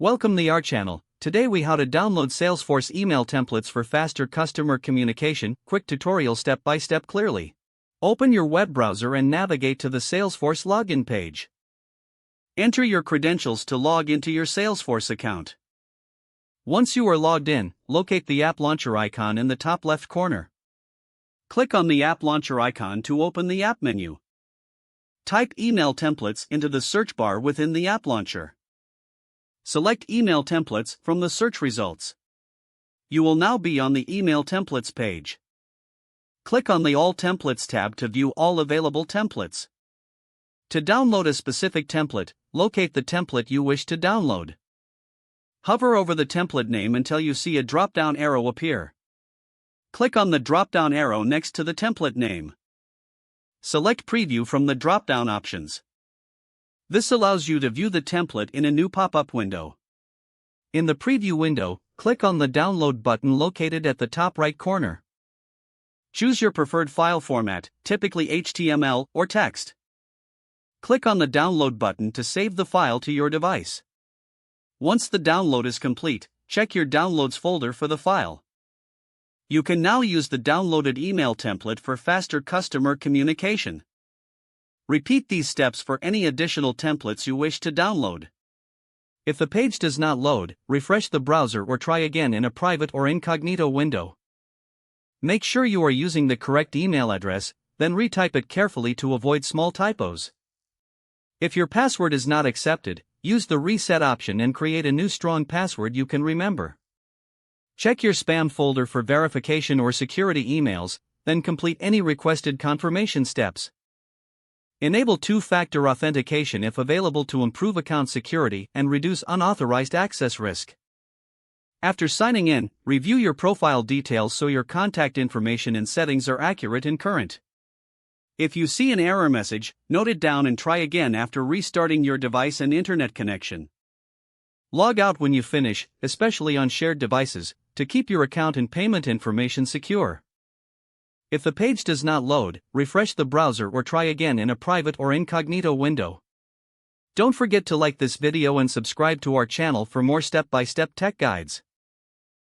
Welcome to our channel. Today we how to download Salesforce email templates for faster customer communication. Quick tutorial step by step clearly. Open your web browser and navigate to the Salesforce login page. Enter your credentials to log into your Salesforce account. Once you are logged in, locate the app launcher icon in the top left corner. Click on the app launcher icon to open the app menu. Type email templates into the search bar within the app launcher. Select email templates from the search results. You will now be on the email templates page. Click on the All Templates tab to view all available templates. To download a specific template, locate the template you wish to download. Hover over the template name until you see a drop-down arrow appear. Click on the drop-down arrow next to the template name. Select Preview from the drop-down options. This allows you to view the template in a new pop-up window. In the preview window, click on the Download button located at the top right corner. Choose your preferred file format, typically HTML or text. Click on the Download button to save the file to your device. Once the download is complete, check your Downloads folder for the file. You can now use the downloaded email template for faster customer communication. Repeat these steps for any additional templates you wish to download. If the page does not load, refresh the browser or try again in a private or incognito window. Make sure you are using the correct email address, then retype it carefully to avoid small typos. If your password is not accepted, use the reset option and create a new strong password you can remember. Check your spam folder for verification or security emails, then complete any requested confirmation steps. Enable two-factor authentication if available to improve account security and reduce unauthorized access risk. After signing in, review your profile details so your contact information and settings are accurate and current. If you see an error message, note it down and try again after restarting your device and internet connection. Log out when you finish, especially on shared devices, to keep your account and payment information secure. If the page does not load, refresh the browser or try again in a private or incognito window. Don't forget to like this video and subscribe to our channel for more step-by-step tech guides.